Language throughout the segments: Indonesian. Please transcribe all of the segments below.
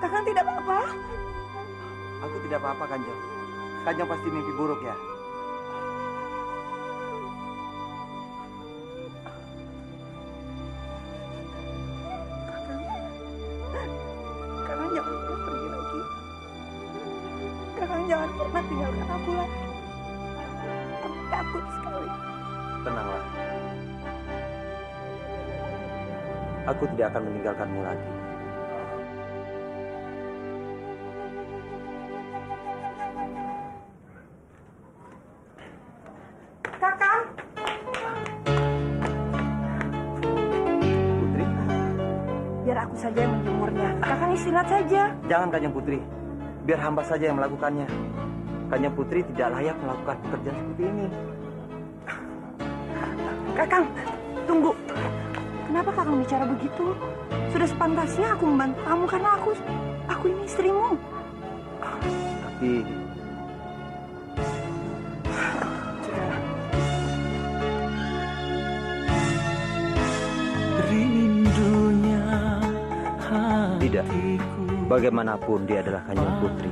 Kakang tidak apa-apa? Aku tidak apa-apa, Kanjeng. Kanjeng pasti mimpi buruk ya. Kakang jangan pernah pergi lagi. Kakang jangan pernah tinggalkan aku lagi. Aku takut sekali. Tenanglah. Aku tidak akan meninggalkanmu lagi. Kakang! Putri? Biar aku saja yang menjemurnya. Kakang istirahat saja. Jangan, Kanjeng Putri. Biar hamba saja yang melakukannya. Kanjeng Putri tidak layak melakukan pekerjaan seperti ini. Kakang, tunggu. Kenapa kakang bicara begitu? Sudah sepantasnya aku membantu kamu karena aku ini istrimu. Tapi rindunya tidak. Bagaimanapun dia adalah Kanjeng Putri.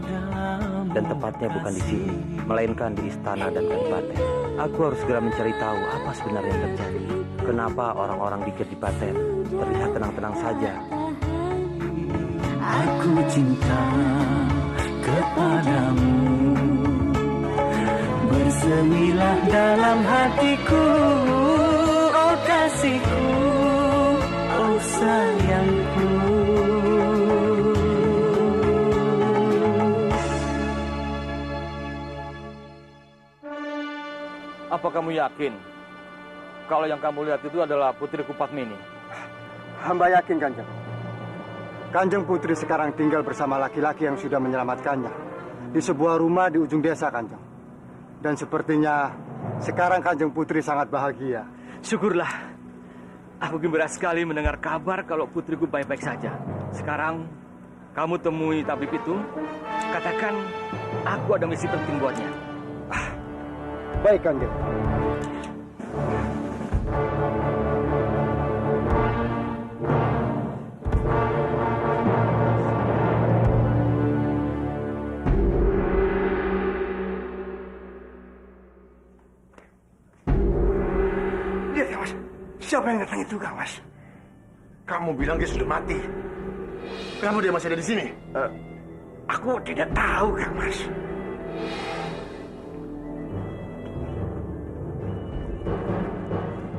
Dan tepatnya bukan di sini, melainkan di istana dan kadipaten. Aku harus segera mencari tahu apa sebenarnya yang terjadi. Kenapa orang-orang di kadipaten terlihat tenang-tenang saja. Aku cinta kepadamu, bersemilah dalam hatiku, oh kasihku, oh sayangku. Apa kamu yakin kalau yang kamu lihat itu adalah Putri Kupatmini? Hamba yakin, Kanjeng. Kanjeng Putri sekarang tinggal bersama laki-laki yang sudah menyelamatkannya di sebuah rumah di ujung desa, Kanjeng. Dan sepertinya sekarang Kanjeng Putri sangat bahagia. Syukurlah. Aku gembira sekali mendengar kabar kalau putriku baik-baik saja. Sekarang kamu temui tabib itu, katakan aku ada misi penting buatnya. Baik, Kanjeng. Lihat ya, Mas. Siapa yang datang itu, Kang Mas? Kamu bilang dia sudah mati. Kenapa dia masih ada di sini? Aku tidak tahu, Kang Mas.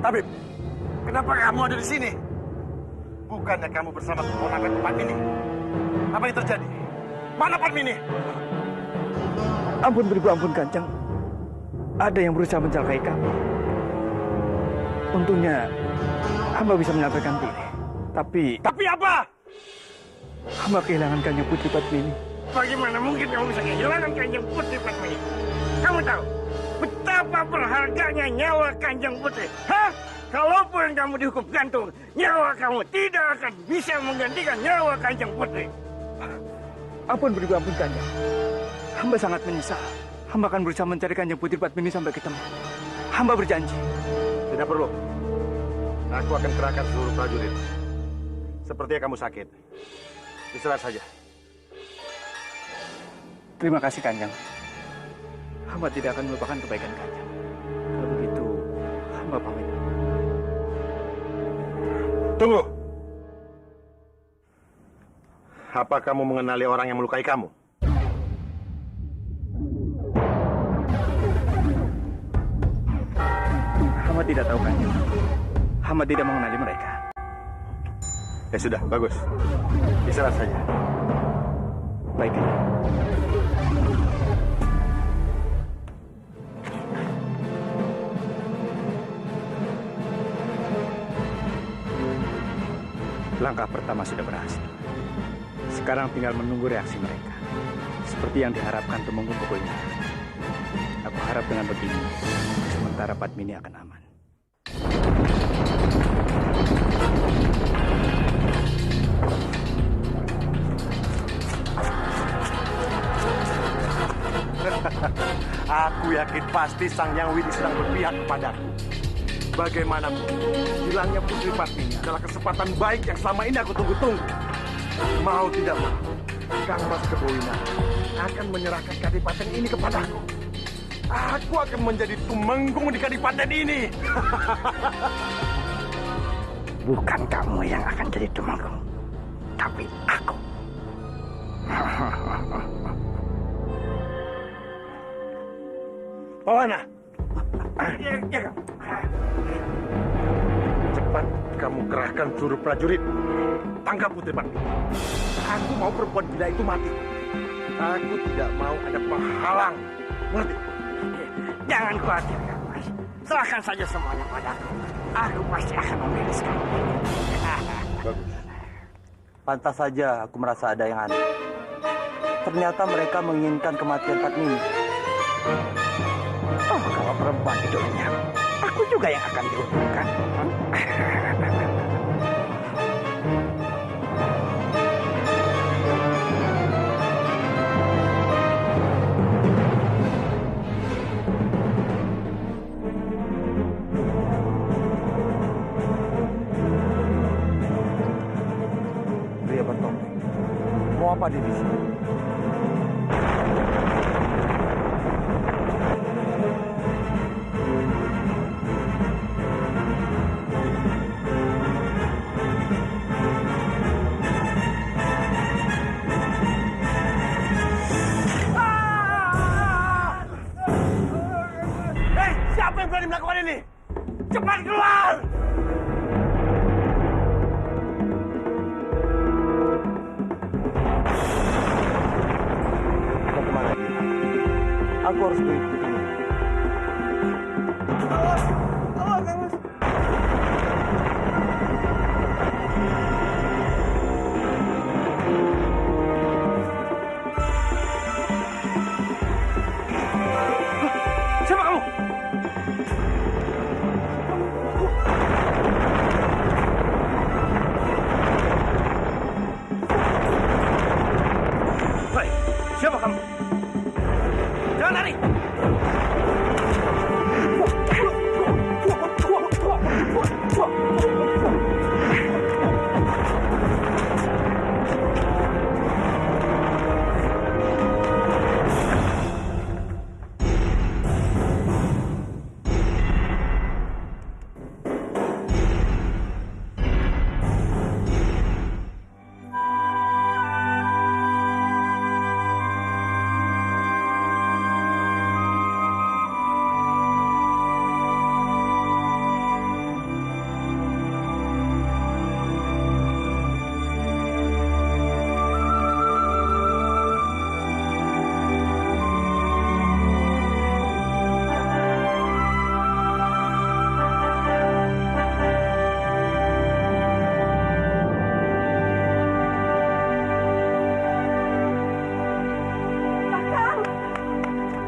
Tabib, kenapa kamu ada di sini? Bukannya kamu bersama keponakan Padmini? Apa yang terjadi? Mana Padmini? Ampun beribu ampun, Kanjeng. Ada yang berusaha mencelakai kami. Untungnya hamba bisa menyampaikan diri. Tapi apa? Hamba kehilangan Kanjeng Putri Padmini. Bagaimana mungkin kamu bisa kehilangan Kanjeng Putri Padmini? Kamu tahu betapa berharganya nyawa Kanjeng Putri? Hah? Kalaupun kamu dihukum gantung, nyawa kamu tidak akan bisa menggantikan nyawa Kanjeng Putri. Ampun beribu ampun, Kanjeng. Hamba sangat menyesal. Hamba akan berusaha mencari Kanjeng Putri Padmini sampai ketemu. Hamba berjanji. Tidak perlu. Aku akan kerahkan seluruh prajurit. Sepertinya kamu sakit. Istirahat saja. Terima kasih, Kanjeng. Hamba tidak akan melupakan kebaikan Kanjeng. Kalau begitu, hamba pamit. Tunggu. Apa kamu mengenali orang yang melukai kamu? Hamba tidak tahu, Kanjeng. Hamba tidak mengenali mereka. Ya sudah, bagus. Istirahat saja. Baik, Kanjeng. Langkah pertama sudah berhasil. Sekarang tinggal menunggu reaksi mereka. Seperti yang diharapkan Tumenggung pokoknya. Aku harap dengan begini, sementara Padmini akan aman. Aku yakin pasti Sang Yang Widi sedang berpihak kepadaku. Bagaimanapun, hilangnya Putri Padmini adalah kesempatan baik yang selama ini aku tunggu-tunggu. Mau tidak mau, Kang Mas Kebowina akan menyerahkan kadipaten ini kepadaku. Aku akan menjadi Tumenggung di kadipaten ini. Bukan kamu yang akan jadi Tumenggung, tapi aku. Pawana, cepat kamu kerahkan seluruh prajurit. Tangkap Putri Padmini. Aku mau perempuan gila itu mati. Aku tidak mau ada penghalang. Mengerti? Jangan khawatir, Kang Mas. Serahkan saja semuanya padaku. Aku pasti akan membereskan. Pantas saja aku merasa ada yang aneh. Ternyata mereka menginginkan kematian Padmini. Oh, kalau perempuan itu lenyap, aku juga yang akan diuntungkan. Pria bertopeng. Mau apa dia di sini? Siapa yang berani melakukan ini? Cepat keluar! Mau kemana? Aku harus mengikutimu. Siapa kamu? Hei, siapa kamu? Jangan lari!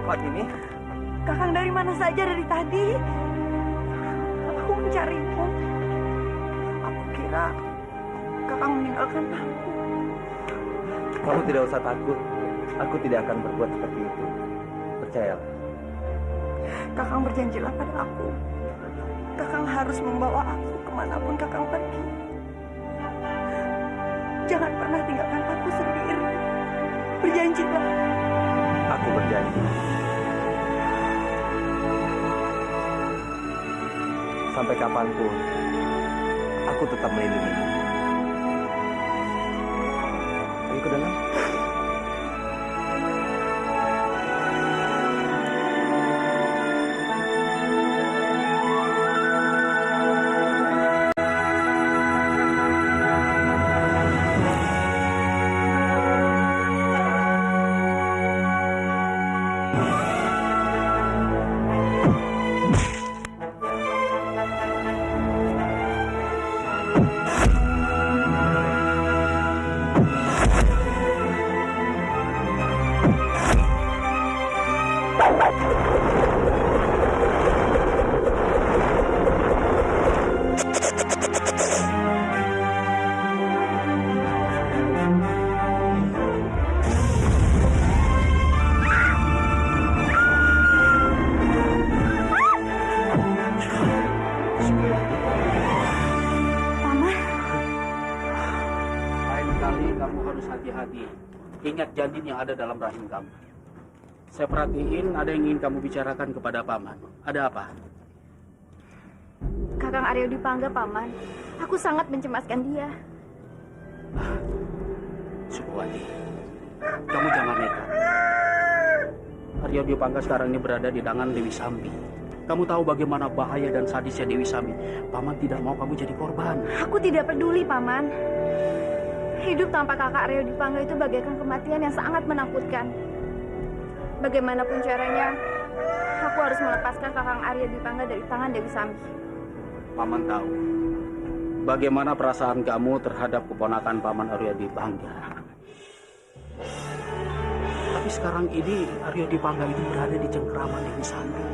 Padmini, Kakang dari mana saja dari tadi? Aku mencarimu. Aku kira Kakang meninggalkan aku. kamu tidak usah takut. Aku tidak akan berbuat seperti itu. Percayalah. Kakang berjanjilah pada aku. Kakang harus membawa aku kemanapun Kakang pergi. Jangan pernah tinggalkan aku sendiri. Berjanjilah. Aku berjanji. Sampai kapanpun, aku tetap melindungimu. Ayo ke dalam. Sukmawati, kamu harus hati-hati. Ingat janin yang ada dalam rahim kamu. Saya perhatiin ada yang ingin kamu bicarakan kepada Paman. Ada apa? Kakang Aryo Dipangga, Paman. Aku sangat mencemaskan dia. Sukmawati, kamu jangan nekat. Aryo Dipangga sekarang ini berada di tangan Dewi Sambi. Kamu tahu bagaimana bahaya dan sadisnya Dewi Sambi. Paman tidak mau kamu jadi korban. Aku tidak peduli, Paman. Hidup tanpa kakak Aryo Dipangga itu bagaikan kematian yang sangat menakutkan. Bagaimanapun caranya, aku harus melepaskan kakang Aryo Dipangga dari tangan Dewi Sambi. Paman tahu bagaimana perasaan kamu terhadap keponakan Paman Aryo Dipangga. Tapi sekarang ini Aryo Dipangga itu berada di cengkeraman Dewi Sambi.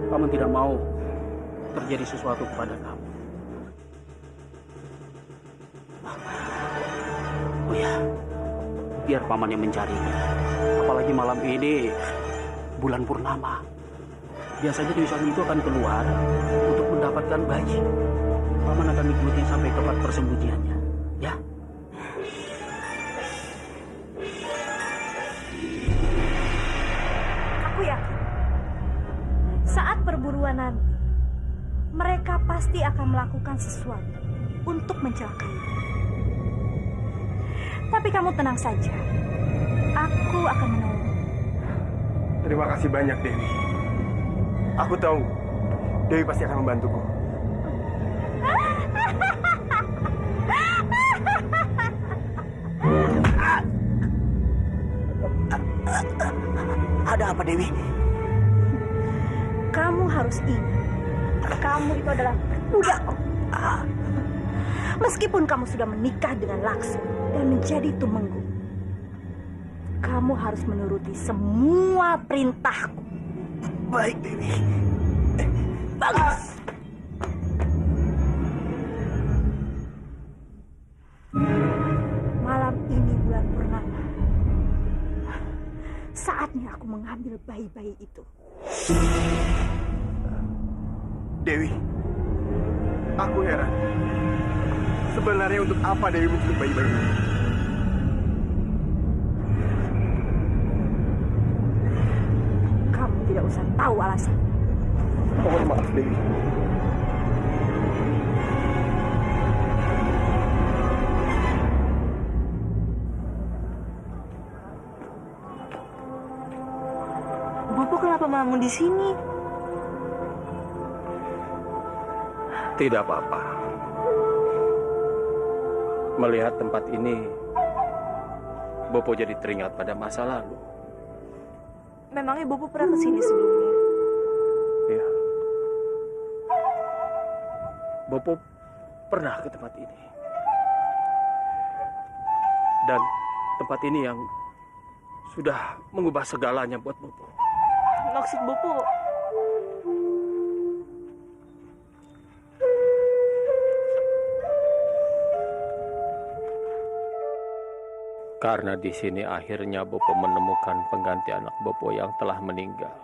Paman tidak mau terjadi sesuatu kepada kamu. Oh ya, biar Paman yang mencarinya. Apalagi malam ini bulan purnama. Biasanya Dewi Sambi itu akan keluar untuk mendapatkan bayi. Paman akan mengikuti sampai tempat persembunyiannya. Ya. Aku yakin saat perburuan nanti, mereka pasti akan melakukan sesuatu untuk mencelakai. Tapi kamu tenang saja. Aku akan menolong. Terima kasih banyak, Dewi. Aku tahu Dewi pasti akan membantuku. Ada apa, Dewi? Kamu harus ingat, kamu itu adalah budakku. Meskipun kamu sudah menikah dengan Laksu dan menjadi tumenggung, kamu harus menuruti semua perintahku. Baik, Dewi. Bagus. Malam ini bulan purnama. Saatnya aku mengambil bayi-bayi itu. Dewi, aku heran. Sebenarnya untuk apa Dewi menculik bayi-bayi ini? Kamu tidak usah tahu alasan. Mohon maaf, Dewi. Bopo kenapa malam di sini? Tidak apa-apa. Melihat tempat ini, Bopo jadi teringat pada masa lalu. Memangnya Bopo pernah ke sini sebelumnya? Ya. Bopo pernah ke tempat ini. Dan tempat ini yang sudah mengubah segalanya buat Bopo. Maksud Bopo? Karena di sini akhirnya Bopo menemukan pengganti anak Bopo yang telah meninggal.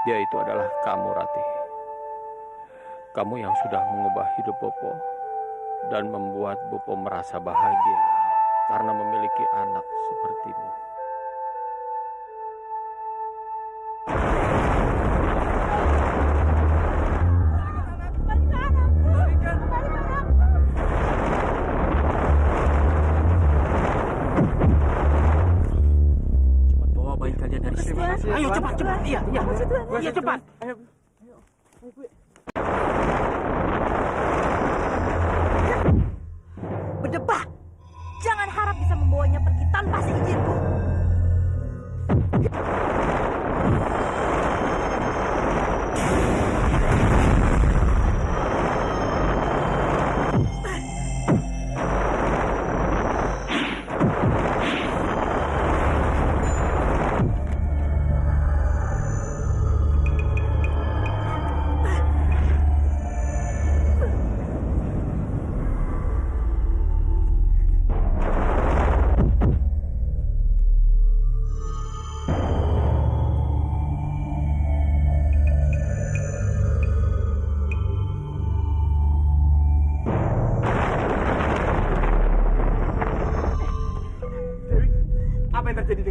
Dia itu adalah kamu, Ratih. Kamu yang sudah mengubah hidup Bopo dan membuat Bopo merasa bahagia karena memiliki anak sepertimu. Ayo cepat. Iya cepat. Berdebah. Jangan harap bisa membawanya pergi tanpa seizinku.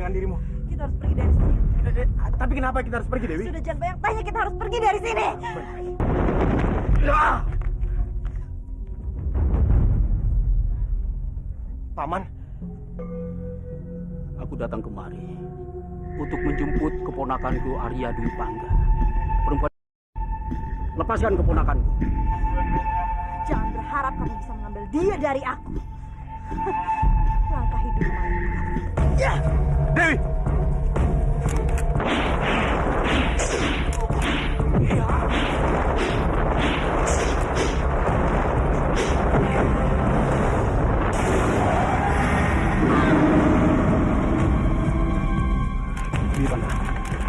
dengan dirimu. Kita harus pergi dari sini. Tapi kenapa kita harus pergi, Dewi? Sudah jangan banyak tanya, kita harus pergi dari sini. Paman, aku datang kemari untuk menjemput keponakanku Arya Dwi Pangga. Perempuan, lepaskan keponakanku. Jangan berharap kamu bisa mengambil dia dari aku. Langkah hidup malu. Ya, Dewi.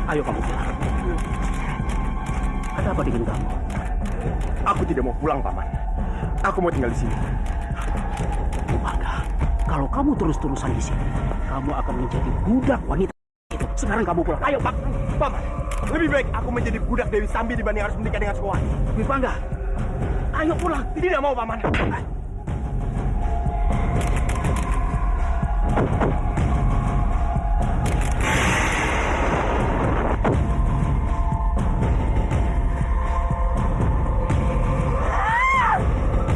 Ayo kamu pulang. Ada apa dengan kamu? Aku tidak mau pulang, Paman. Aku mau tinggal di sini. Pangga, kalau kamu terus-terusan di sini, kamu akan menjadi budak wanita itu. Sekarang kamu pulang. Ayo, Pak. Paman, lebih baik aku menjadi budak Dewi Sambi dibanding harus menikah dengan Sukawati. Pangga, ayo pulang. Tidak mau, Paman.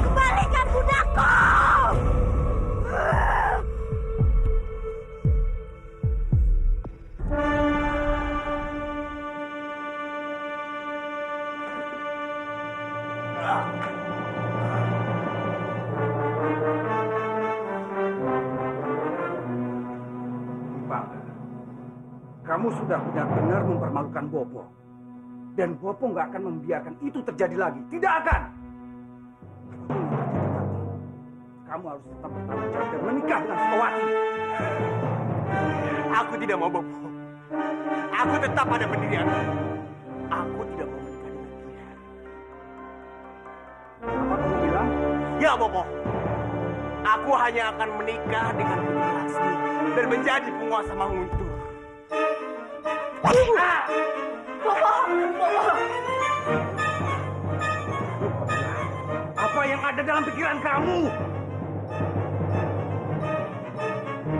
Kembalikan budakku! Kamu sudah benar-benar mempermalukan Bopo. Dan Bopo nggak akan membiarkan itu terjadi lagi. Tidak akan! Kamu harus tetap bertanggung jawab dan menikah dengan Sukawati. Aku tidak mau, Bopo. Aku tetap pada pendirianku. Aku tidak mau menikah dengan dia. Apa kamu bilang? Ya, Bopo. Aku hanya akan menikah dengan Putri Lasmi dan menjadi penguasa Manguntur. Apa yang ada dalam pikiran kamu?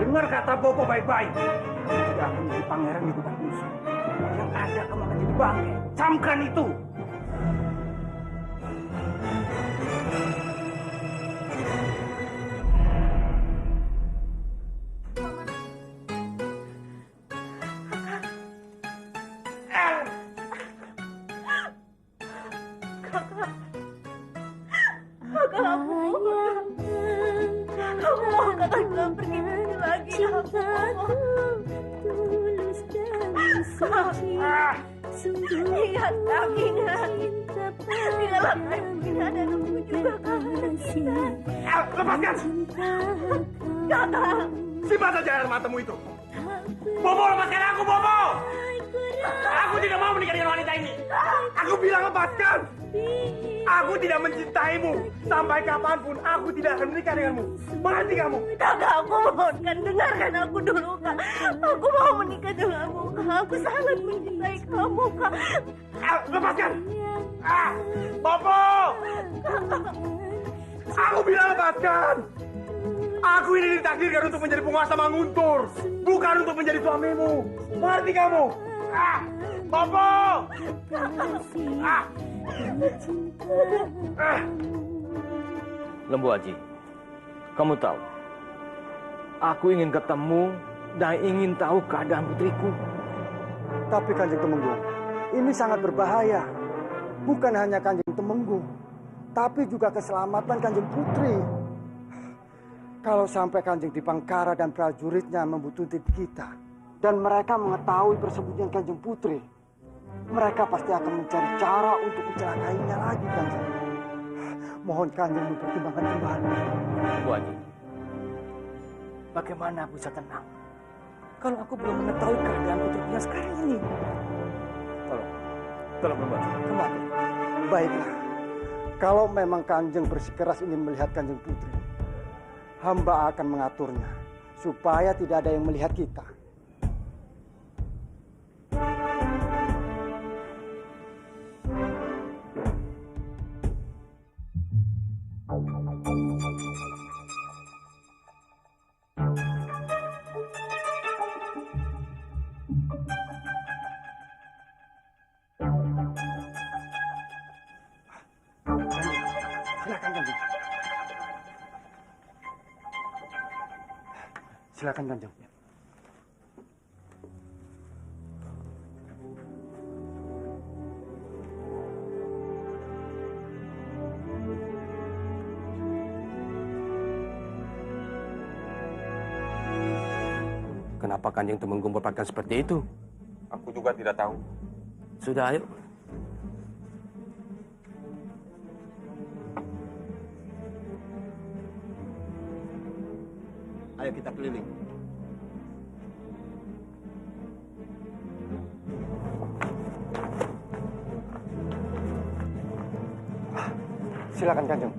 Dengar kata Bopo baik-baik. Kamu tidak akan menjadi pangeran di hutan musuh. Yang ada kamu akan jadi bangke. Camkan itu. Lihat kami, tinggallah kami dan aku juga kami. Lepaskan! Kakak! Simpan saja air matamu itu. Bobo, lepaskan aku, Bobo! Aku tidak mau menikah dengan wanita ini. Aku bilang lepaskan! Aku tidak mencintaimu. Sampai kapanpun aku tidak akan menikah denganmu. Mengerti kamu? Kakak, aku mohon kan dengarkan aku dulu, Kak. Aku mau menikah denganmu, Kak. Aku sangat mencintai kamu, Kak. Lepaskan! Bobo! Aku bilang lepaskan! Aku ini ditakdirkan untuk menjadi penguasa Manguntur, bukan untuk menjadi suamimu. Mengerti kamu? Bobo! Lembu Aji, kamu tahu, aku ingin ketemu dan ingin tahu keadaan putriku. Tapi Kanjeng Temenggung, ini sangat berbahaya. Bukan hanya Kanjeng Temenggung, tapi juga keselamatan Kanjeng Putri. Kalau sampai Kanjeng Dipangkara dan prajuritnya membutuhkan kita, dan mereka mengetahui persembunyian Kanjeng Putri, mereka pasti akan mencari cara untuk mencelakainya lagi, Kanjeng. Mohon Kanjeng mempertimbangkan kembali. Lembu Aji, bagaimana aku bisa tenang kalau aku belum mengetahui keadaan putriku yang sekarang ini? Tolong Lembu Aji, kembali. Baiklah, kalau memang Kanjeng bersikeras ingin melihat Kanjeng Putri, hamba akan mengaturnya supaya tidak ada yang melihat kita. Silakan Kanjeng. Silakan Kanjeng. Kenapa Kanjeng Temenggung berpakaian seperti itu? Aku juga tidak tahu. Sudah, ayo. Ayo kita keliling. Silakan Kanjeng.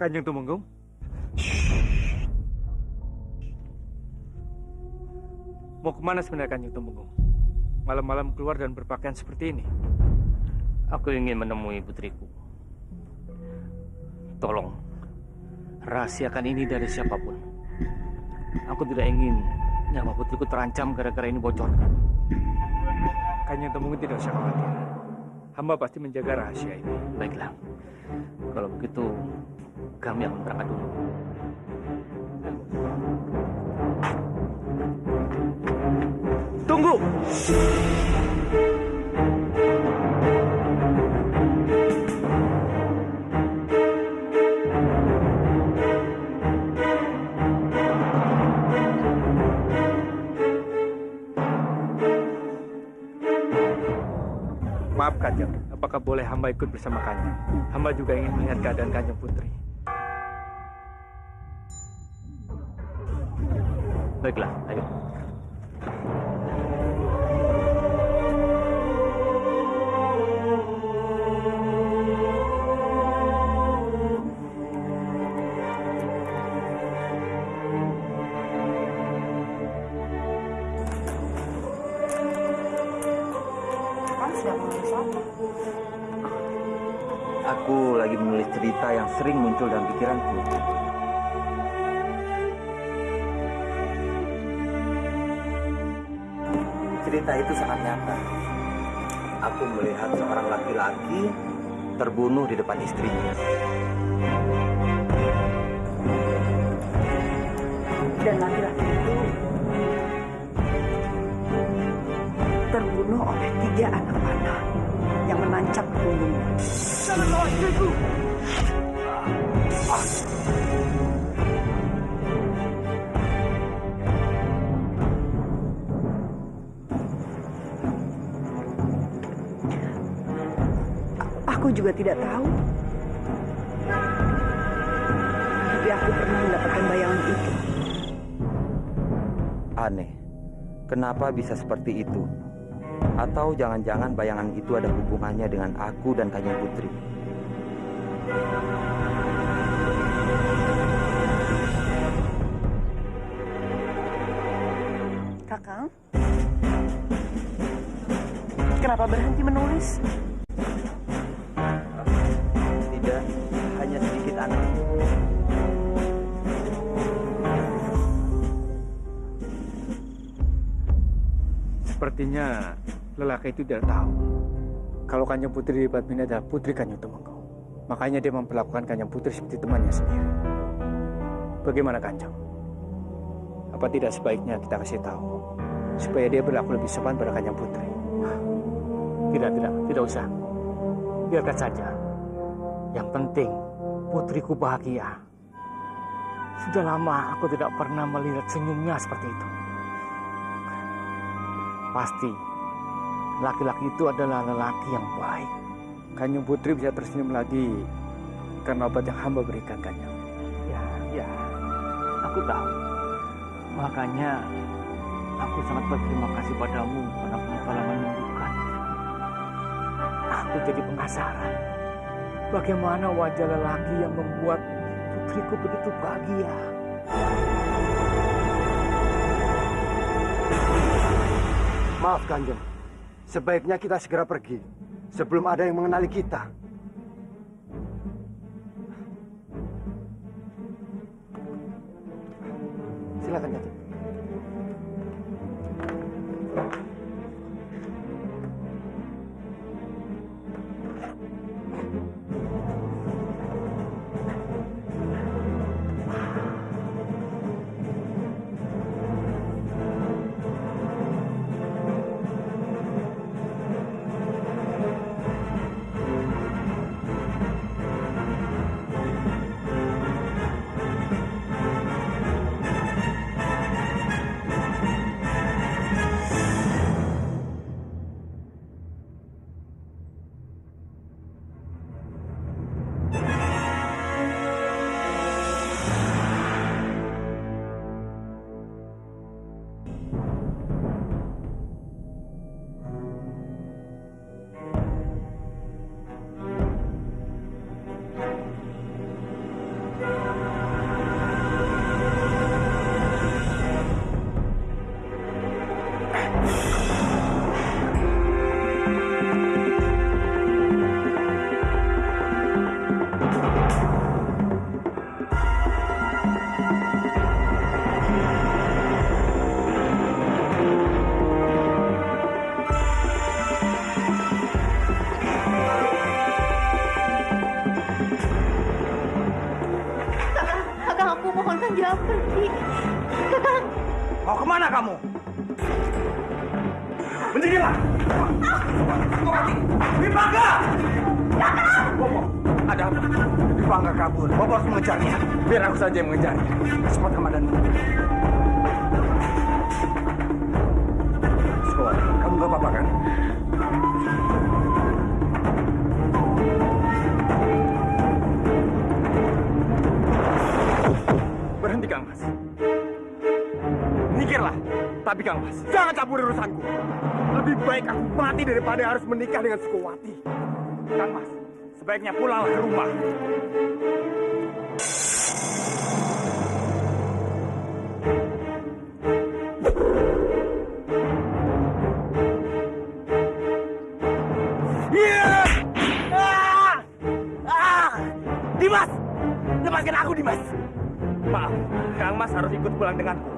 Kanjeng Tumenggung. Mau kemana sebenarnya Kanjeng Tumenggung? Malam-malam keluar dan berpakaian seperti ini. Aku ingin menemui putriku. Tolong, rahasiakan ini dari siapapun. Aku tidak ingin nyawa putriku terancam gara-gara ini bocor. Kanjeng Tumenggung tidak usah khawatir. Hamba pasti menjaga rahasia ini. Baiklah. Kalau begitu, kami akan berangkat dulu. Tunggu! Maaf Kanjeng, apakah boleh hamba ikut bersama Kanjeng? Hamba juga ingin melihat keadaan Kanjeng Putri. Baiklah, ayo. Aku lagi menulis cerita yang sering muncul dalam pikiranku. Cerita itu sangat nyata. Aku melihat seorang laki-laki terbunuh di depan istrinya. Dan laki-laki itu terbunuh oleh 3 anak panah yang menancap ke punggungnya. Jangan bawa istriku! Aku juga tidak tahu. Tapi aku pernah mendapatkan bayangan itu. Aneh, kenapa bisa seperti itu? Atau jangan-jangan bayangan itu ada hubungannya dengan aku dan Kanjeng Putri? Kakang, kenapa berhenti menulis? Tidak, hanya sedikit aneh. Sepertinya lelaki itu tidak tahu kalau Kanjeng Putri di Padmini adalah putri Kanjeng Tumenggung. Makanya dia memperlakukan Kanjeng Putri seperti temannya sendiri. Bagaimana Kanjeng? Apa tidak sebaiknya kita kasih tahu supaya dia berlaku lebih sopan pada Kanjeng Putri? Tidak usah. Biarkan saja. Yang penting putriku bahagia. Sudah lama aku tidak pernah melihat senyumnya seperti itu. Pasti laki-laki itu adalah lelaki yang baik. Kanjeng Putri bisa tersenyum lagi karena obat yang hamba berikan Kanjeng. Ya, aku tahu. Makanya aku sangat berterima kasih padamu karena telah menyembuhkan. Aku jadi penasaran. Bagaimana wajah lelaki yang membuat putriku begitu bahagia? Maaf Kanjeng, sebaiknya kita segera pergi sebelum ada yang mengenali kita. Silakan Kanjeng. Jangan pergi. Kakang. Mau kemana kamu? Berdirilah. Dipangga. Bobo, ada apa? Dipangga kabur. Bobo harus mengejarnya. Biar aku saja yang mengejarnya. Cepat Ramadan. Sekolah, kamu gak apa-apa kan? Berhenti Kang Mas. Mikirlah. Tapi Kang Mas, jangan campur urusanku. Lebih baik aku mati daripada harus menikah dengan Sukowati. Kang Mas, sebaiknya pulanglah ke rumah. Dimas! Lepaskan aku, Dimas! Maaf, Kang Mas harus ikut pulang denganku.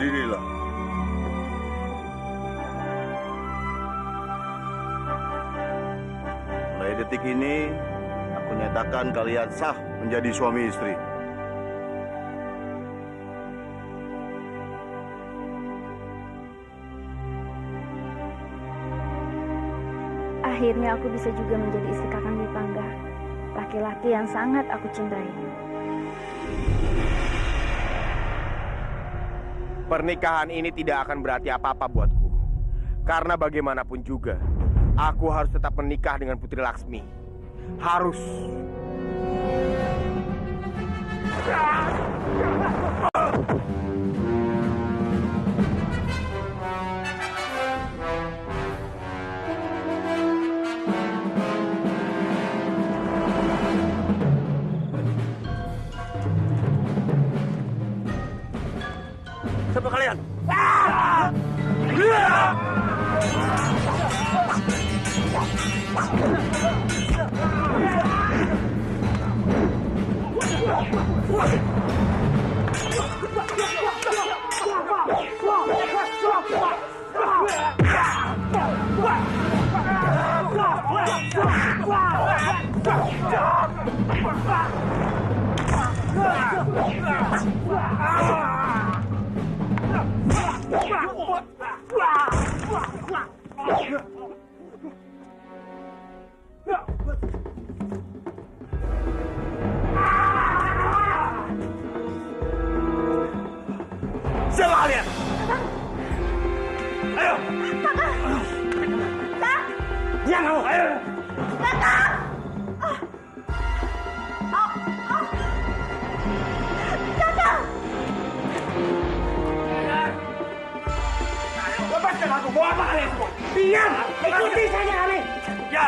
Berdirilah. Mulai detik ini, aku nyatakan kalian sah menjadi suami istri. Akhirnya aku bisa juga menjadi istri Kakang Dipangga, laki-laki yang sangat aku cintai. Pernikahan ini tidak akan berarti apa-apa buatku. Karena bagaimanapun juga, aku harus tetap menikah dengan Putri Laksmi. Harus. Siapa kalian? Siapa kalian? Ayo. Kak. Diam kamu. Ayo. Kakak. Kakak. Lepaskan aku. Mau apa kalian semua? Diam. Ikuti saja kalian. Ya.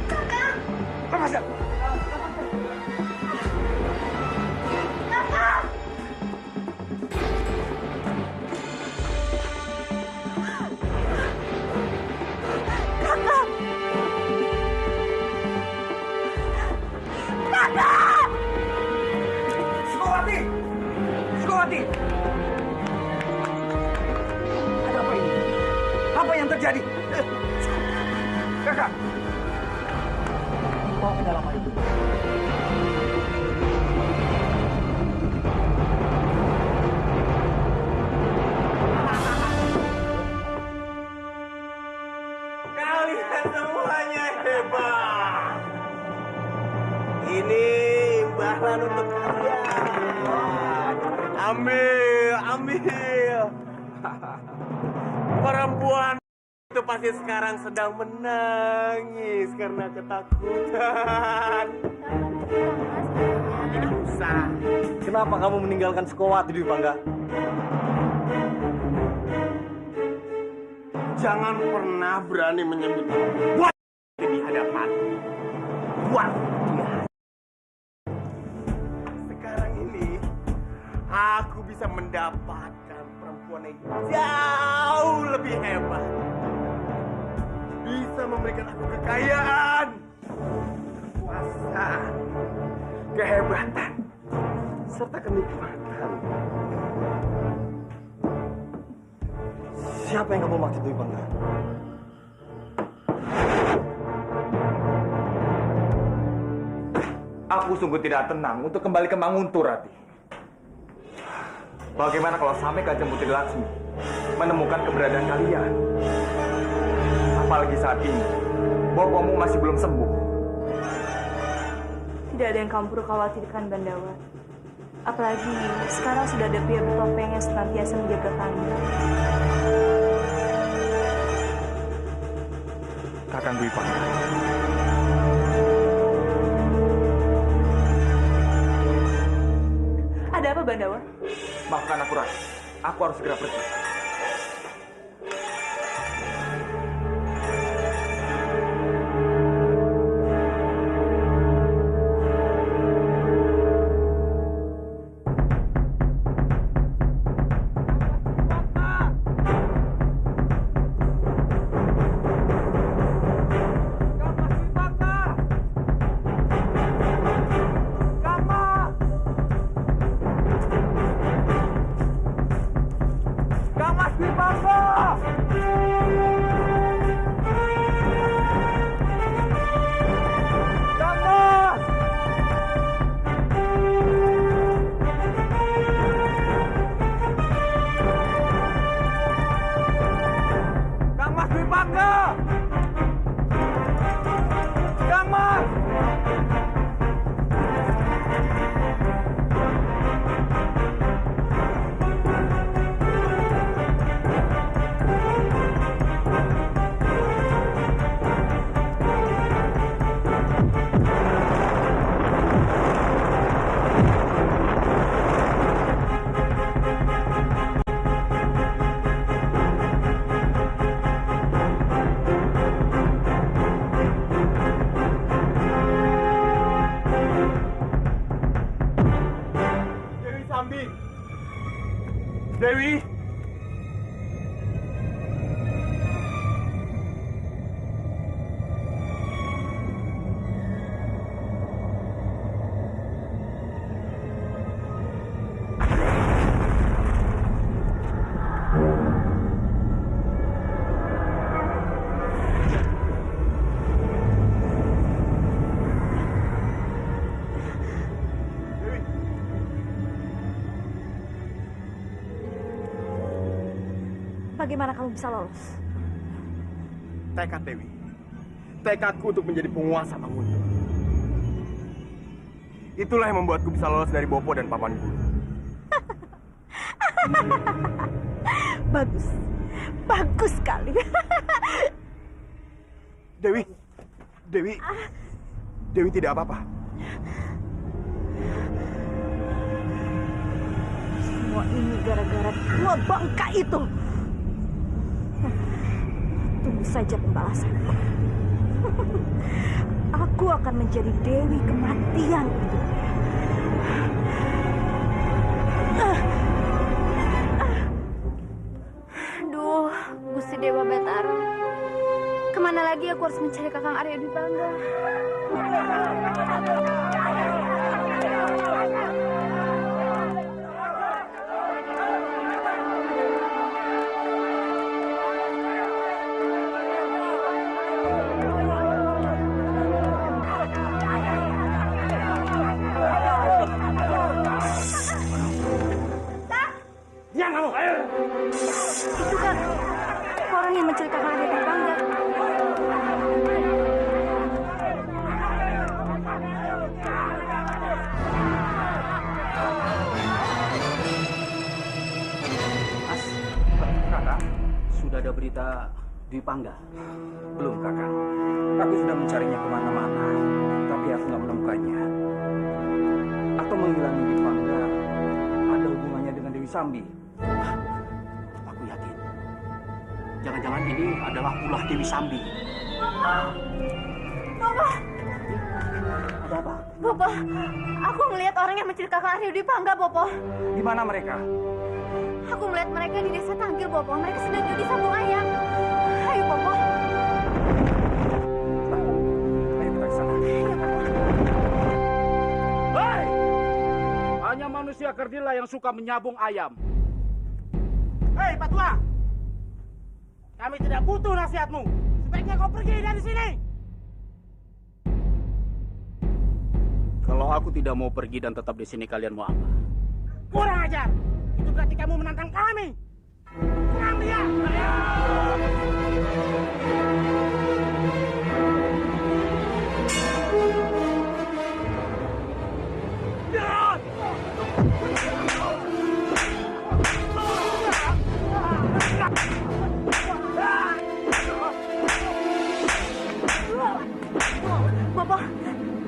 Kakak. Lepaskan. Kakak. Kakak. Kakak. Sukawati. Sukawati. Ada apa ini? Apa yang terjadi? Kakak. Bawa ke dalam air. Kalian semuanya hebat. Ini imbalan untuk kalian. Ambil. Perempuan itu pasti sekarang sedang menangis karena ketakutan. Tidak usah. Kenapa kamu meninggalkan Sukawati Dwi Pangga? Jangan pernah berani menyebut buat di hadapan. Buat dia. Sekarang ini aku bisa mendapatkan perempuan yang jauh lebih hebat. Bisa memberikan aku kekayaan, kekuasaan, kehebatan, serta kenikmatan. Siapa yang kamu maksud Dwi Pangga? Aku sungguh tidak tenang untuk kembali ke Manguntur, Rati. Bagaimana kalau sampai Kanjeng Putri Laksmi menemukan keberadaan kalian? Apalagi saat ini, bopomu masih belum sembuh. Tidak ada yang kamu perlu khawatirkan, Bandawa. Apalagi sekarang sudah ada pria bertopeng yang senantiasa menjaga kami. Kakang Dwi Pangga. Ada apa, Bandawa? Maafkan aku, Rati. Aku harus segera pergi. Dewi! Bagaimana kamu bisa lolos? Tekad Dewi. Tekadku untuk menjadi penguasa Manguntur. Itulah yang membuatku bisa lolos dari Bopo dan Paman Guru. Bagus. Bagus sekali. Dewi tidak apa-apa. Semua ini gara-gara dua bangka itu. Tunggu saja pembalasanku. Aku akan menjadi Dewi Kematian itu. Aduh, Gusti Dewa Batara. Kemana lagi aku harus mencari Kakang Arya Dwi Pangga? Diam kamu! Itu kan orang yang mencuri Kakang Arya Dwi Pangga. Mas, Kakak, sudah ada berita Dwi Pangga? Belum, Kakak. Aku sudah mencarinya kemana-mana, tapi aku nggak menemukannya. Atau menghilangi Dwi Pangga ada hubungannya dengan Dewi Sambi? Aku yakin. Jangan-jangan ini adalah ulah Dewi Sambi. Bapak! Ada apa? Bapak, aku melihat orang yang mencuri Kakang Arya Dwi Pangga, Bapak. Di mana mereka? Aku melihat mereka di desa Tanggil, Bapak. Mereka sedang judi sambung ayam. Ayo, Bapak. Ayo kita ke sana. Hei! Hanya manusia kerdila yang suka menyabung ayam. Hei, Pak Tua! Kami tidak butuh nasihatmu. Sebaiknya kau pergi dari sini. Kalau aku tidak mau pergi dan tetap di sini, kalian mau apa? Kurang ajar. Itu berarti kamu menantang kami. Serang dia. Bapak,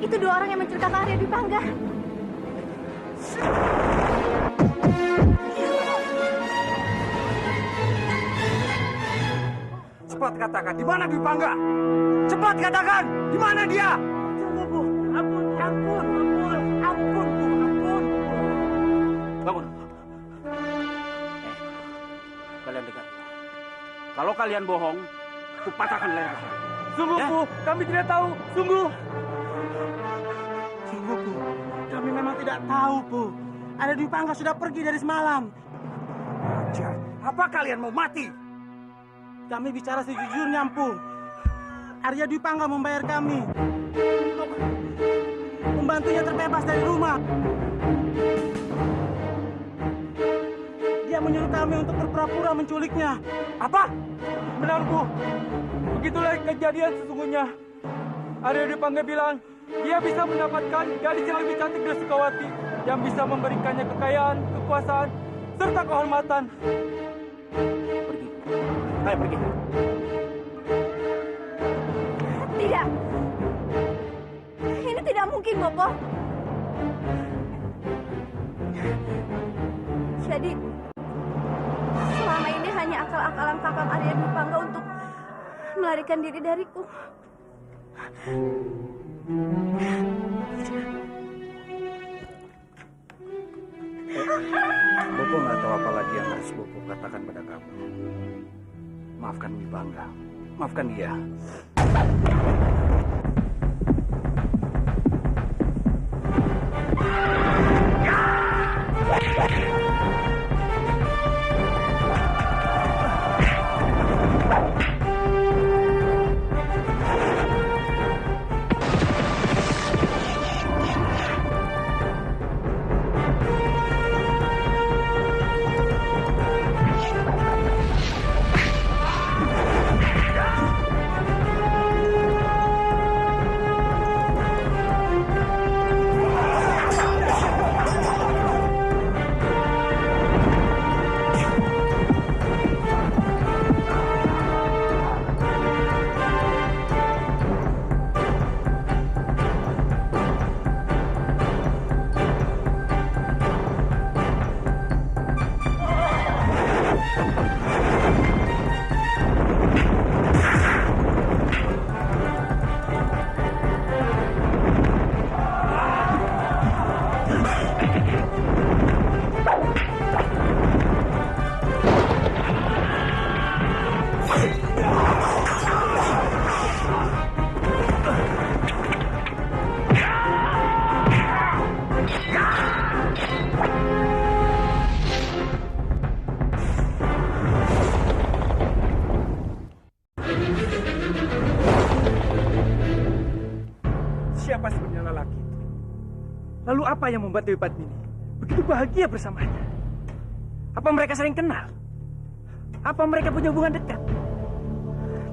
itu dua orang yang mencuri Kakang Arya Dwi Pangga. Cepat katakan, di mana Dwi Pangga? Cepat katakan, di mana dia? Tunggu, Bu. Ampun, ampun, ampun, ampun, Bu, ampun. Bangun. Kalian dengar. Kalau kalian bohong, aku patahkan leher. Sungguh, Ya? Bu, kami tidak tahu. Sungguh. Sungguh, Bu. Kami memang tidak tahu, Bu. Ada Dwi Pangga sudah pergi dari semalam. Ajar, apa kalian mau mati? Kami bicara sejujurnya, Empu. Arya Dwi Pangga membayar kami. Membantunya terbebas dari rumah. Dia menyuruh kami untuk berpura-pura menculiknya. Apa? Benar, Bu. Begitulah kejadian sesungguhnya. Arya Dwi Pangga bilang, dia bisa mendapatkan gadis yang lebih cantik dari Sukawati, yang bisa memberikannya kekayaan, kekuasaan, serta kehormatan. Pergi. Ayo pergi. Tidak. Ini tidak mungkin, Bapak. Jadi, selama ini hanya akal-akalan Kakang Arya Dwi Pangga untuk melarikan diri dariku. Bopo nggak tahu apa lagi yang harus Bopo katakan pada kamu. Maafkan Dwi Pangga. Maafkan dia. apa yang membuat Dewi Padmini begitu bahagia bersamanya? Apa mereka saling kenal? Apa mereka punya hubungan dekat?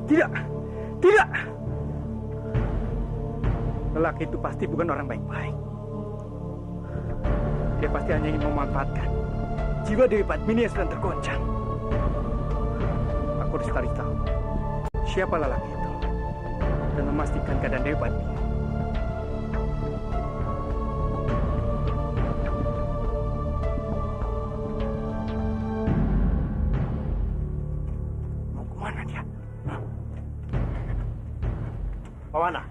Tidak, tidak. Lelaki itu pasti bukan orang baik-baik. Dia pasti hanya ingin memanfaatkan jiwa Dewi Padmini yang sedang tergoncang. Aku harus cari tahu siapa lelaki itu dan memastikan keadaan Dewi Padmini. Mau kemana dia? Pawana,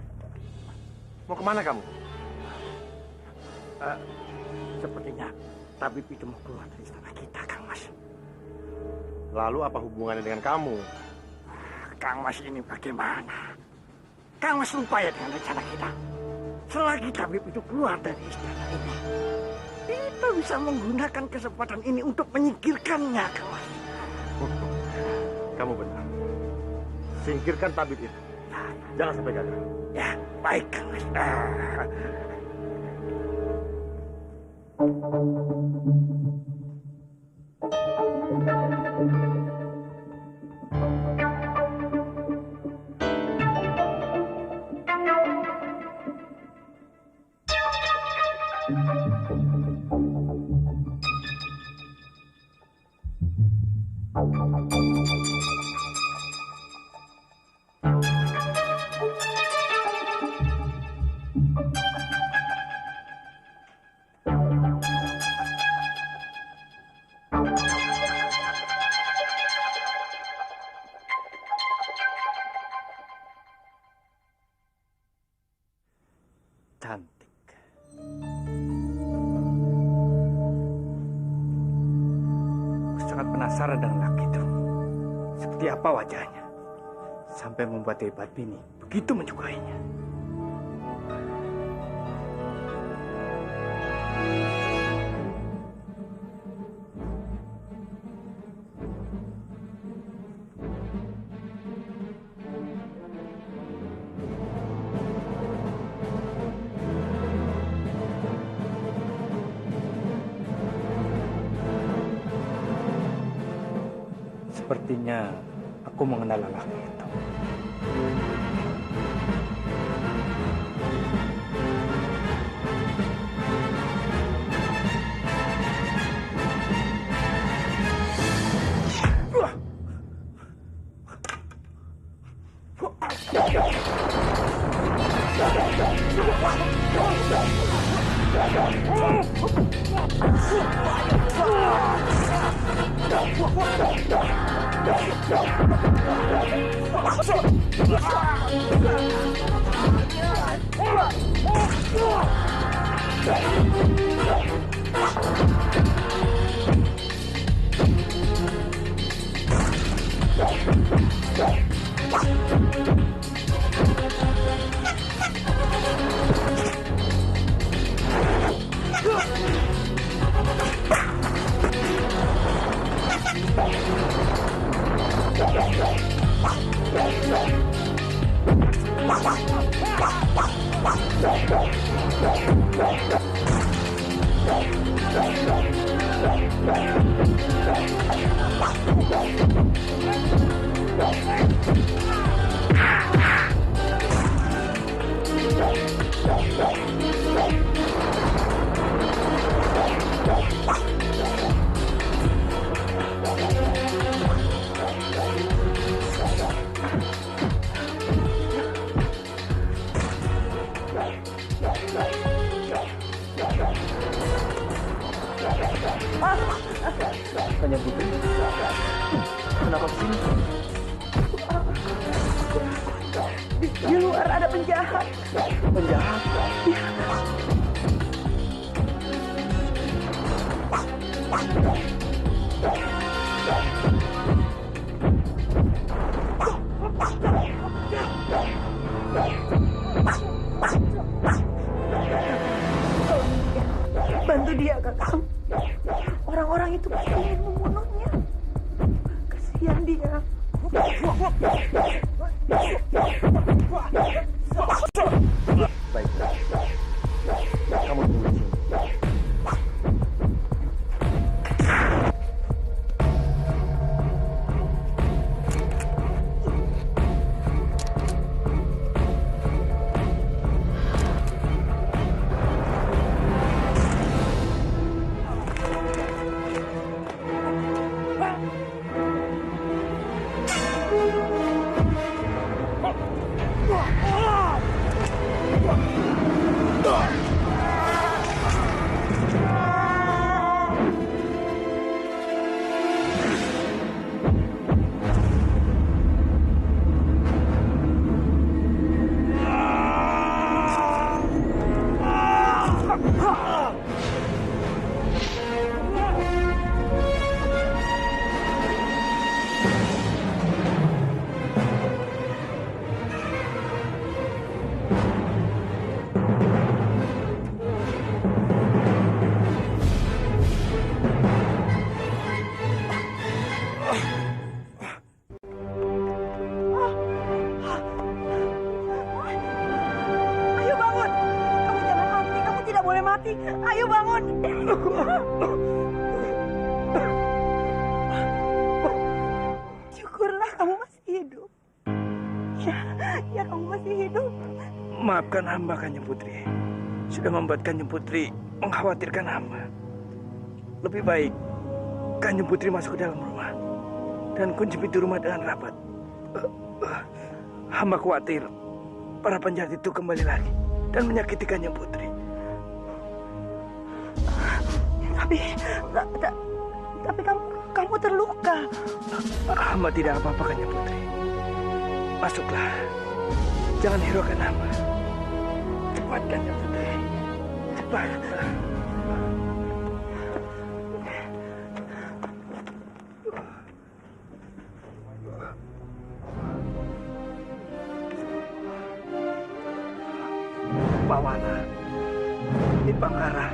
mau kemana kamu? Sepertinya tabib itu mau keluar dari istana kita, Kang Mas. Lalu apa hubungannya dengan kamu? Kang Mas ini bagaimana? Kang Mas lupa ya dengan rencana kita. Selagi tabib itu keluar dari istana ini, kita bisa menggunakan kesempatan ini untuk menyingkirkannya, Kang Mas. Kamu benar. Singkirkan tabib itu. Jangan sampai gagal. Ya, baik, Kang Mas. Cantik. Aku sangat penasaran dengan laki itu. Seperti apa wajahnya sampai membuat Dewi Padmini begitu menyukainya. Sepertinya aku mengenal lelaki itu. Kanjeng Putri, kenapa kesini? Di luar ada penjahat. Penjahat? Iya. Bantu dia, Kakang. Orang-orang itu pasti ingin membunuhnya. Kasihan dia. Baiklah. Kamu tunggu di sini. mati. Ayo bangun. Syukurlah kamu masih hidup. Ya kamu masih hidup. Maafkan hamba Kanjeng Putri. Sudah membuat Kanjeng Putri mengkhawatirkan hamba. Lebih baik Kanjeng Putri masuk ke dalam rumah dan kunci pintu rumah dengan rapat. Hamba khawatir para penjahat itu kembali lagi dan menyakiti Kanjeng Putri. Tapi kamu terluka. Hamba tidak apa-apa Kanjeng Putri. Masuklah. Jangan hiraukan hamba. Cepat Kanjeng Putri. Cepat. Pawana, Dipangkara,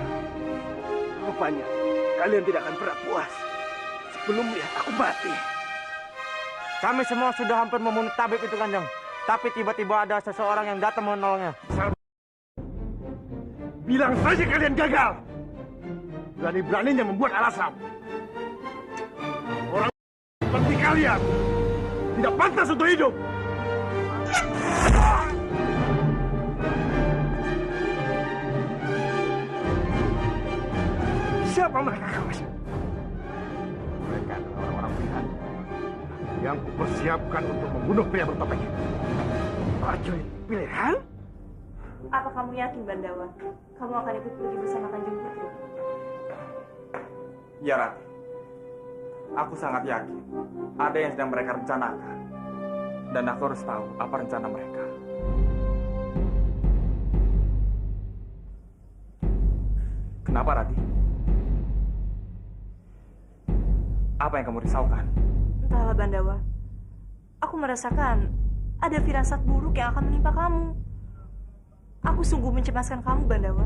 rupanya kalian tidak akan pernah puas sebelum melihat aku mati. Kami semua sudah hampir membunuh tabib itu, Kanjeng. Tapi tiba-tiba ada seseorang yang datang menolongnya. Bilang saja kalian gagal. Berani-beraninya membuat alasan. Orang seperti kalian tidak pantas untuk hidup. Siapa mereka, Kawas? Mereka adalah orang-orang pilihan yang kupersiapkan untuk membunuh pria bertopeng itu. Prajurit pilihan? Apa kamu yakin, Bandawa? Kamu akan ikut pergi bersama Kanjeng Putri? Ya, Rati. Aku sangat yakin ada yang sedang mereka rencanakan. Dan aku harus tahu apa rencana mereka. Kenapa, Rati? Apa yang kamu risaukan? Entahlah, Bandawa. Aku merasakan ada firasat buruk yang akan menimpa kamu. Aku sungguh mencemaskan kamu, Bandawa.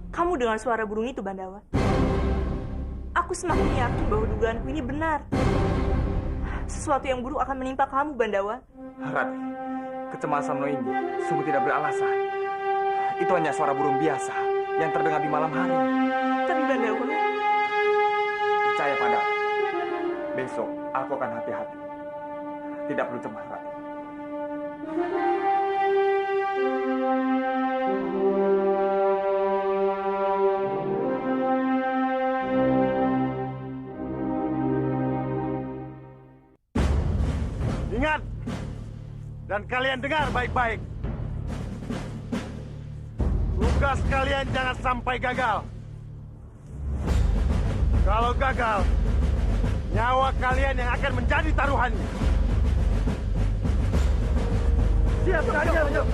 Kamu dengan suara burung itu, Bandawa. Aku semakin yakin bahwa dugaanku ini benar. Sesuatu yang buruk akan menimpa kamu, Bandawa. Rati, kecemasan ini sungguh tidak beralasan. Itu hanya suara burung biasa yang terdengar di malam hari. Tapi Bandawa, percaya padaku. Besok aku akan hati-hati. Tidak perlu cemas, Rati. Ingat, dan kalian dengar baik-baik. Tugas kalian jangan sampai gagal. Kalau gagal, nyawa kalian yang akan menjadi taruhannya. Siap, siap.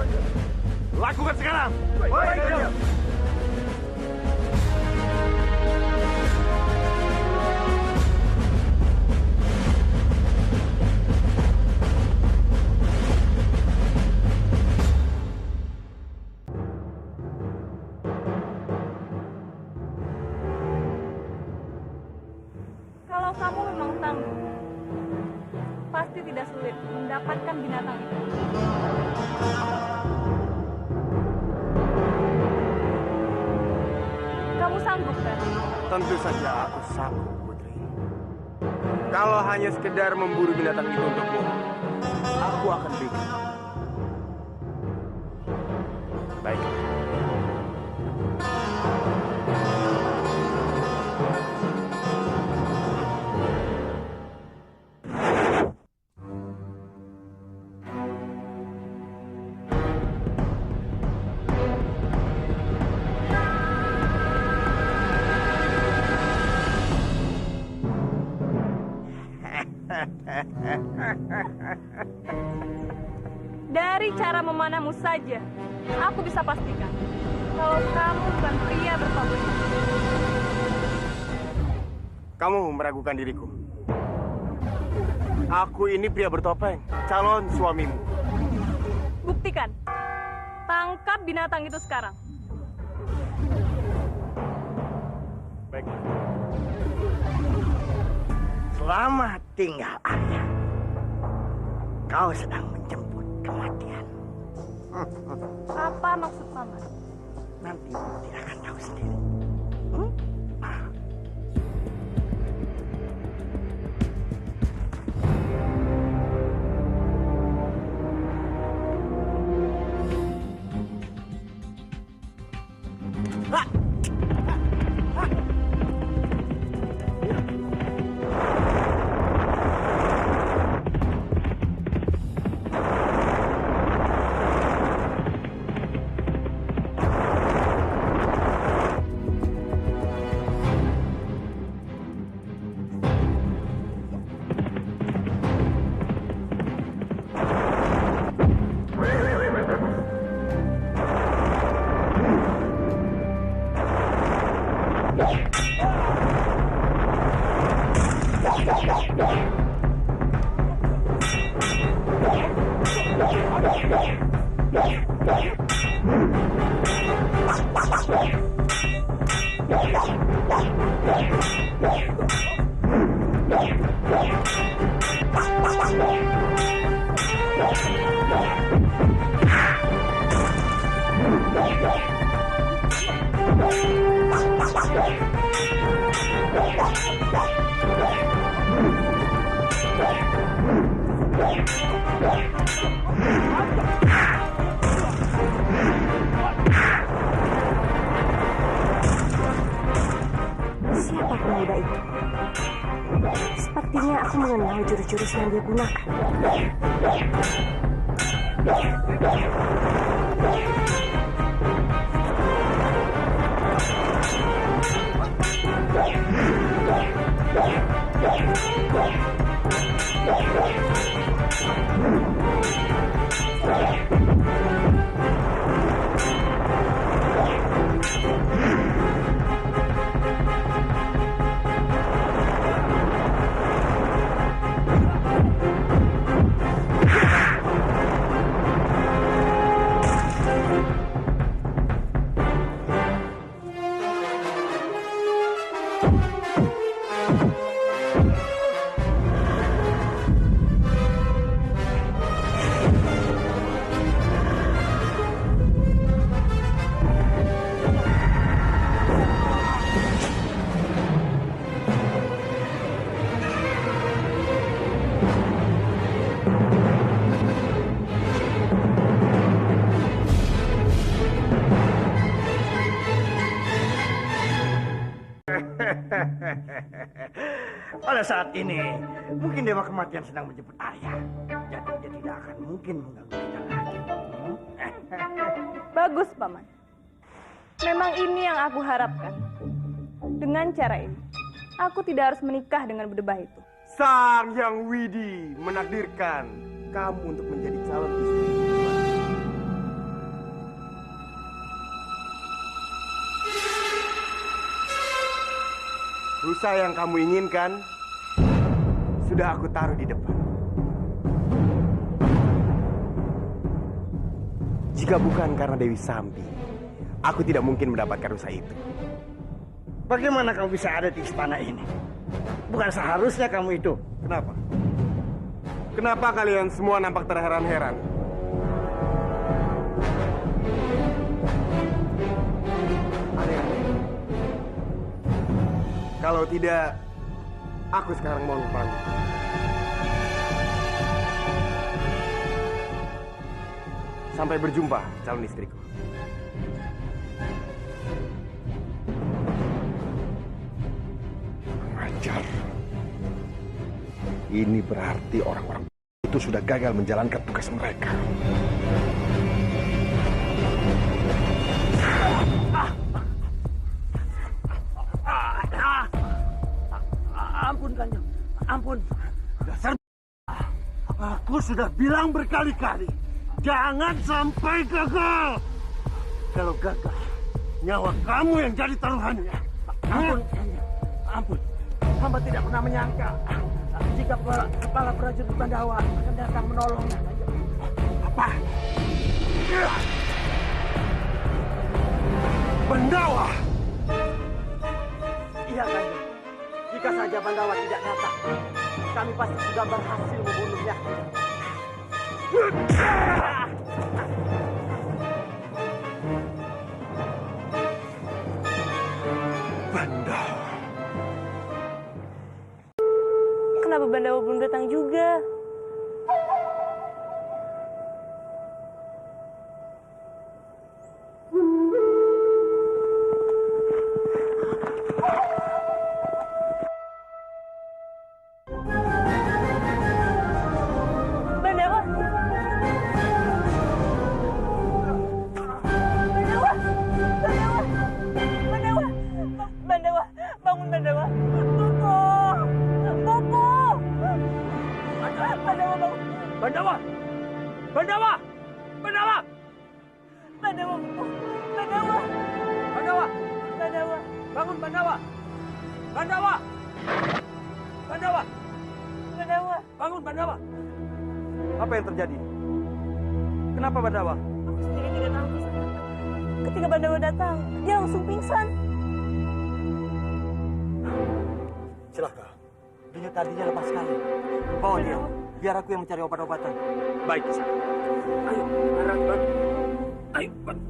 Lakukan sekarang. Baik. kalau kamu memang tangguh, pasti tidak sulit mendapatkan binatang itu. Kamu sanggup, kan? Tentu saja aku sanggup, Putri. Kalau hanya sekedar memburu binatang itu untukmu, aku akan berikan. Baik. Dari cara memanahmu saja, aku bisa pastikan kalau kamu bukan pria bertopeng. Kamu meragukan diriku. Aku ini pria bertopeng, calon suamimu. Buktikan. Tangkap binatang itu sekarang. Baik. Selamat tinggal, Arya. kau sedang menjemput kematian. Apa maksud paman? Nanti Putri akan tahu sendiri. Siapa pemuda itu? Sepertinya aku mengenal jurus-jurus yang dia gunakan. Pada saat ini, mungkin Dewa Kematian sedang menjemput Arya. Jadi dia tidak akan mungkin mengganggu kita lagi. Bagus, Paman. Memang ini yang aku harapkan. Dengan cara ini, aku tidak harus menikah dengan berdebah itu. Sang Hyang Widi menakdirkan kamu untuk menjadi calon istri. Rusa yang kamu inginkan sudah aku taruh di depan. Jika bukan karena Dewi Sambi, aku tidak mungkin mendapatkan rusa itu. Bagaimana kamu bisa ada di istana ini? Bukan seharusnya kamu itu. Kenapa? Kenapa kalian semua nampak terheran-heran? Kalau tidak, aku sekarang mau pamit. Sampai berjumpa, calon istriku. Ajar. Ini berarti orang-orang itu sudah gagal menjalankan tugas mereka. Ampun, Kanjeng. Ampun. Dasar. Aku sudah bilang berkali-kali. Jangan sampai gagal. Kalau gagal, nyawa kamu yang jadi taruhannya. Ampun, Kanjeng. Ampun. Hamba tidak pernah menyangka jika kepala prajurit Pandawa akan datang menolongnya, Kanjeng. Apa? Pandawa? Iya, Kanjeng. Jika saja Pandawa tidak datang, kami pasti sudah berhasil membunuhnya. Kenapa Bandawa belum datang juga? Bandawa! Bandawa! Bandawa! Bandawa! Bandawa! Bangun Bandawa! Bopo! Bopo! Bandawa bangun! Bandawa! Bandawa! Bandawa! Bandawa! Bandawa! Bandawa! Bandawa! Bangun Bandawa! Bandawa! Bandawa! Bandawa! Bangun Bandawa! Apa yang terjadi? Kenapa Bandawa? Aku sendiri tidak tahu. Ketika Bandawa datang, dia langsung pingsan. Celaka. Denyut tadinya lemah sekali. Bawa dia. Biar aku yang mencari obat-obatan. Baik, Kisana. Ayo, Arang, bantu. Ayo, bantu.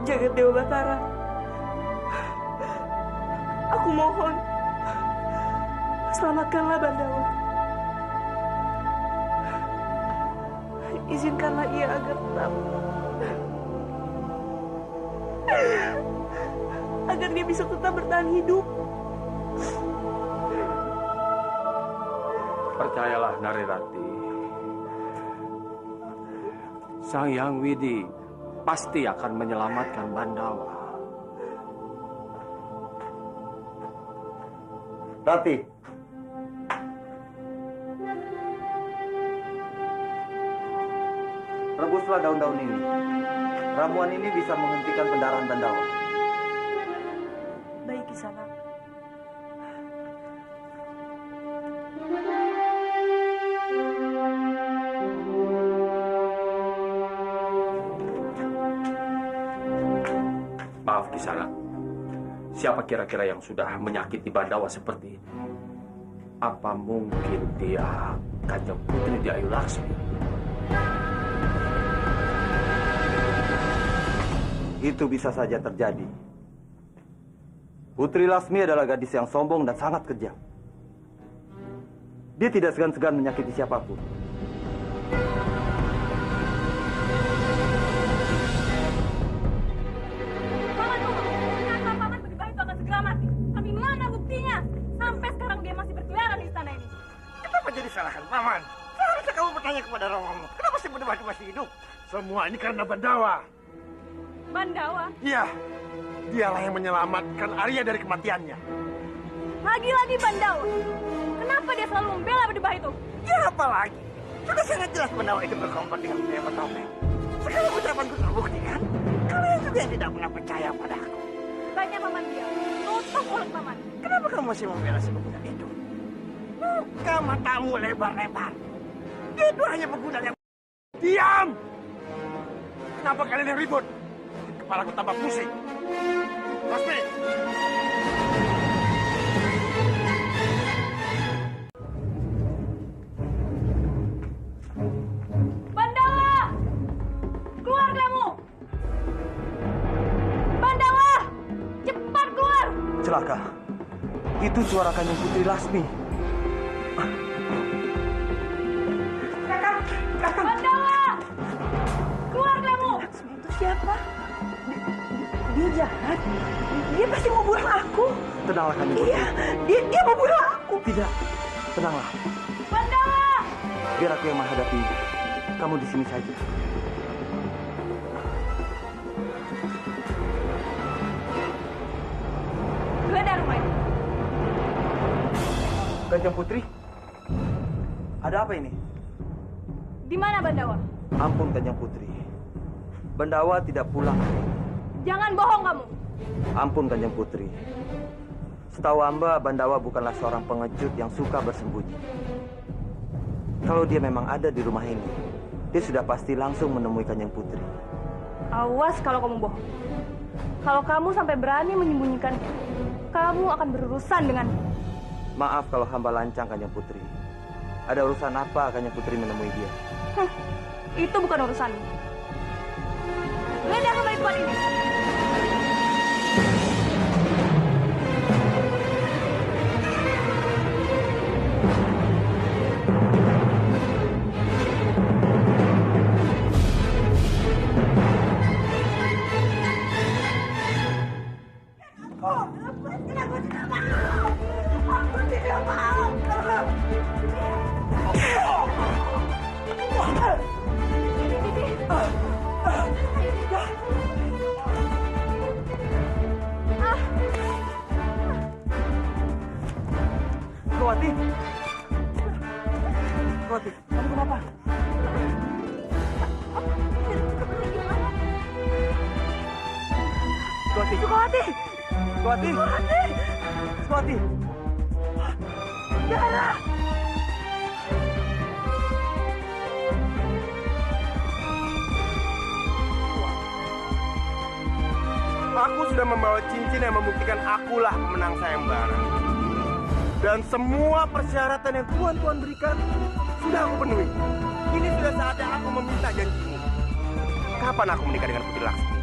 Jagat Dewa Batara, aku mohon, selamatkanlah Bandawa. Izinkanlah ia agar dia bisa tetap bertahan hidup. Percayalah Narirati, Sang Hyang Widi pasti akan menyelamatkan Bandawa. Rati. Rebuslah daun-daun ini. Ramuan ini bisa menghentikan pendarahan Bandawa. Baik, Kisana. Maaf Kisana, siapa kira-kira yang sudah menyakiti Bandawa seperti ini? Apa mungkin dia Kanjeng Putri di Ayu Laksmi? Itu bisa saja terjadi. Putri Lasmi adalah gadis yang sombong dan sangat kejam. Dia tidak segan-segan menyakiti siapapun. Paman tunggu. Kenapa Paman berbahaya itu akan segera mati? Tapi mana buktinya? Sampai sekarang dia masih berkeliaran di istana ini. Kenapa jadi salahkan Paman? Seharusnya kamu bertanya kepada Romomu. Kenapa si Berdebah itu masih hidup? Semua ini karena Bandawa. Bandawa? Iya, dialah yang menyelamatkan Arya dari kematiannya. Lagi-lagi Bandawa. Kenapa dia selalu membela Berdebah itu? Ya apa lagi? Sudah sangat jelas Bandawa itu berkomplot dengan Dewa Topeng. Sekarang ucapanku terbukti kan? Kalian juga yang tidak pernah percaya padaku. Baiknya Paman dia. Tutup mulut Paman. Kenapa kamu masih membela si pemuda itu? Buka matamu lebar-lebar. Dia itu hanya pemuda yang... Diam! Kenapa kalian yang ribut? Kepalaku tambah pusing. Lasmi! Bandawa! Keluar kamu! Bandawa! Cepat keluar! Celaka. Itu suara Kanjeng Putri Lasmi. Bandawa! Keluar kamu! Itu siapa? Dia jahat. Dia pasti mau bunuh aku. Tenanglah Kanjeng Putri. Iya, dia mau bunuh aku. Tidak. Tenanglah. Bandawa! Biar aku yang menghadapi. Kamu di sini saja. Geledah rumah ini. Kanjeng Putri, ada apa ini? Di mana Bandawa? Ampun Kanjeng Putri. Bandawa tidak pulang. Jangan bohong kamu. Ampun Kanjeng Putri. Setahu hamba, Bandawa bukanlah seorang pengecut yang suka bersembunyi. Kalau dia memang ada di rumah ini, dia sudah pasti langsung menemui Kanjeng Putri. Awas kalau kamu bohong. Kalau kamu sampai berani menyembunyikan, kamu akan berurusan denganku. Maaf kalau hamba lancang, Kanjeng Putri. Ada urusan apa Kanjeng Putri menemui dia? Itu bukan urusanmu. Geledah kembali tempat ini. Sukawati! Sukawati, kamu kenapa? Sukawati! Sukawati! Sukawati! Sukawati! Tiara! Aku sudah membawa cincin yang membuktikan akulah pemenang sayembara. Dan semua persyaratan yang Tuhan berikan sudah aku penuhi. Ini sudah saatnya aku meminta janjimu. Kapan aku menikah dengan Putri Laksmi?